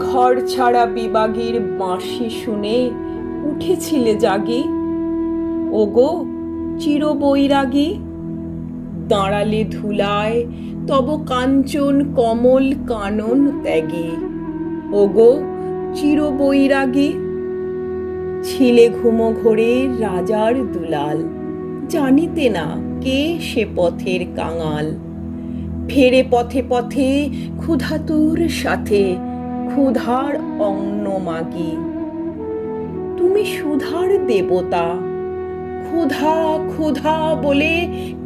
ঘর ছাড়া বিবাগীর বাঁশি শুনে উঠেছিলে জাগি? ওগো চিরবৈরাগী, দাঁড়ালে ধুলায় তব কাঞ্চন কমল কানন ত্যাগী। ওগো চিরবৈরাগী, ছিলে ঘুমো ঘোরে রাজার দুলাল, জানিতে না কে সে পথের কাঙাল। ফেরে পথে পথে ক্ষুধাতুর সাথে ক্ষুধার অন্ন মাগি। তুমি সুধার দেবতা, ক্ষুধা ক্ষুধা বলে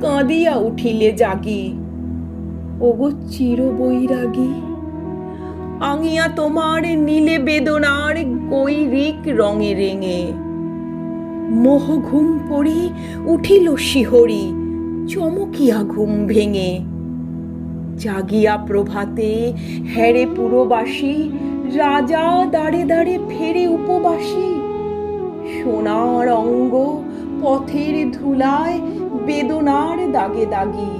কাঁদিয়া উঠিলে জাগি। ওগো চিরবৈরাগী, আঙিয়া তোমার নীলে বেদনার গৈরিক রঙে রেঙে। মোহ ঘুম পড়ি উঠিল শিহরি, চমকিয়া ঘুম ভেঙে। জাগিয়া প্রভাতে হ্যারে পুরবাসী, রাজা দাঁড়ে দাঁড়ে ফেরে উপবাসী। সোনার অঙ্গ পথের ধুলায় বেদনার দাগে দাগি।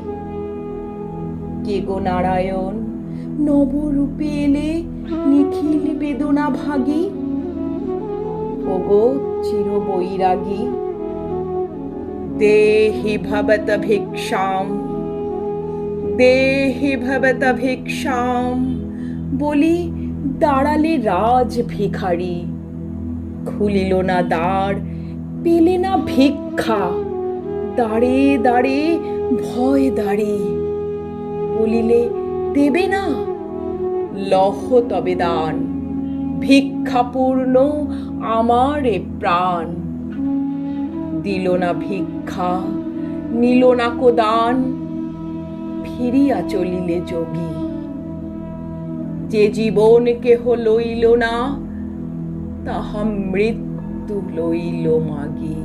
কে গো নারায়ণ নবরূপে এলে নিখিল বেদনা ভাগী? ওগো চিরবৈরাগী, দেহি ভবত ভিক্ষাম, দেহি ভবত ভিক্ষাম বলি দাঁড়ালে রাজ ভিখারি। খুলিল না দ্বার, পেলে না ভিক্ষা, দাঁড়ে দাঁড়ে ভয় দাঁড়ে। বলিলে দেবে না, লহ তবে দান, ভিক্ষাপূর্ণ আমার এ প্রাণ। দিল না ভিক্ষা, নিল না কো দান, ফিরিয়া চলিলে যোগী। যে জীবন কেহ লইল না, তাহা মৃত্যু লইল মাগি।